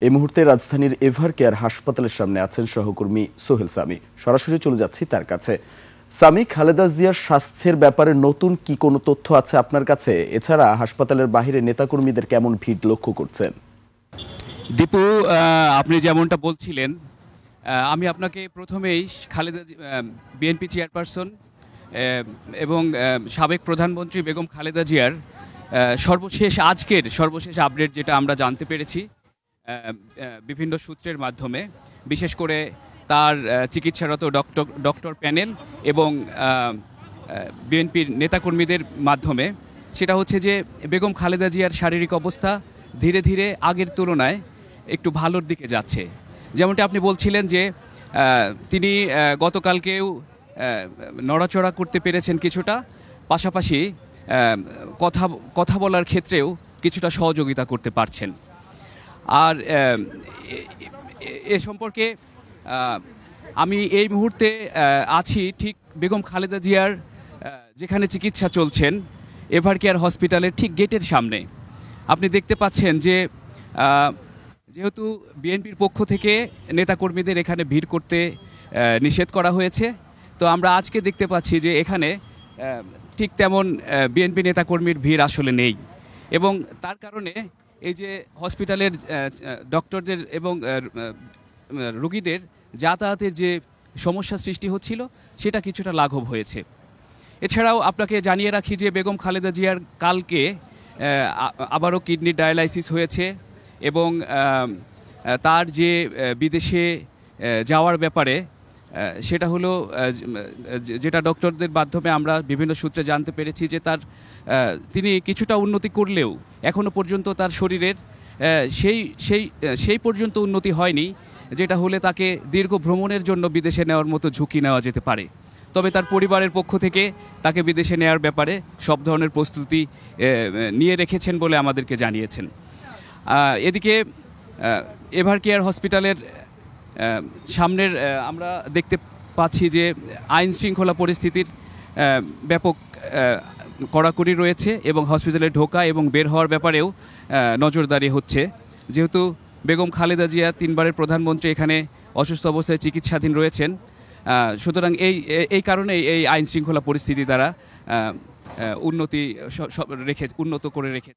এই মুহূর্তে রাজধানীর এভার কেয়ার হাসপাতালের সামনে আছেন সহকর্মী সোহেল সামি। সরাসরি চলে যাচ্ছি তার কাছে। সামি, খালেদা জিয়ার স্বাস্থ্যের ব্যাপারে নতুন কি কোনো তথ্য আছে আপনার কাছে? এছাড়া হাসপাতালের বাইরে নেতাকর্মীদের কেমন ভিড় লক্ষ্য করছেন? দীপু, আপনি যেমনটা বলছিলেন, আমি আপনাকে প্রথমেই খালেদা বিএনপি চেয়ারপারসন এবং সাবেক প্রধানমন্ত্রী বেগম খালেদা জিয়ার আজকের সর্বশেষ আপডেট যেটা আমরা জানতে পেরেছি বিভিন্ন সূত্রের মাধ্যমে, বিশেষ করে তার চিকিৎসারত ডক্টর প্যানেল এবং বিএনপির নেতাকর্মীদের মাধ্যমে, সেটা হচ্ছে যে বেগম খালেদা জিয়ার শারীরিক অবস্থা ধীরে ধীরে আগের তুলনায় একটু ভালোর দিকে যাচ্ছে। যেমনটি আপনি বলছিলেন যে তিনি গতকালকেও নড়াচড়া করতে পেরেছেন কিছুটা, পাশাপাশি কথা বলার ক্ষেত্রেও কিছুটা সহযোগিতা করতে পারছেন। আর এ সম্পর্কে আমি এই মুহূর্তে আছি ঠিক বেগম খালেদা জিয়ার যেখানে চিকিৎসা চলছেন এভার কেয়ার হসপিটালের ঠিক গেটের সামনে। আপনি দেখতে পাচ্ছেন যে যেহেতু বিএনপির পক্ষ থেকে নেতাকর্মীদের এখানে ভিড় করতে নিষেধ করা হয়েছে, তো আমরা আজকে দেখতে পাচ্ছি যে এখানে ঠিক তেমন বিএনপি নেতাকর্মীর ভিড় আসলে নেই, এবং তার কারণে এই যে হসপিটালের ডক্টরদের এবং রোগীদের যাতায়াতের যে সমস্যা সৃষ্টি হচ্ছিল সেটা কিছুটা লাঘব হয়েছে। এছাড়াও আপনাকে জানিয়ে রাখি যে বেগম খালেদা জিয়ার কালকে আবারও কিডনি ডায়ালাইসিস হয়েছে, এবং তার যে বিদেশে যাওয়ার ব্যাপারে সেটা হলো যেটা ডক্টরদের মাধ্যমে আমরা বিভিন্ন সূত্রে জানতে পেরেছি যে তিনি কিছুটা উন্নতি করলেও এখনও পর্যন্ত তার শরীরের সেই পর্যন্ত উন্নতি হয়নি যেটা হলে তাকে দীর্ঘ ভ্রমণের জন্য বিদেশে নেওয়ার মতো ঝুঁকি নেওয়া যেতে পারে। তবে তার পরিবারের পক্ষ থেকে তাকে বিদেশে নেওয়ার ব্যাপারে সব ধরনের প্রস্তুতি নিয়ে রেখেছেন বলে আমাদেরকে জানিয়েছেন। এদিকে এভার কেয়ার হসপিটালের সামনের আমরা দেখতে পাচ্ছি যে আইন শৃঙ্খলা পরিস্থিতির ব্যাপক কড়াকড়ি রয়েছে, এবং হসপিটালে ঢোকা এবং বের হওয়ার ব্যাপারেও নজরদারি হচ্ছে। যেহেতু বেগম খালেদা জিয়া 3 বারের প্রধানমন্ত্রী এখানে অসুস্থ অবস্থায় চিকিৎসাধীন রয়েছেন, সুতরাং এই কারণেই এই আইন শৃঙ্খলা পরিস্থিতি দ্বারা উন্নত করে রেখে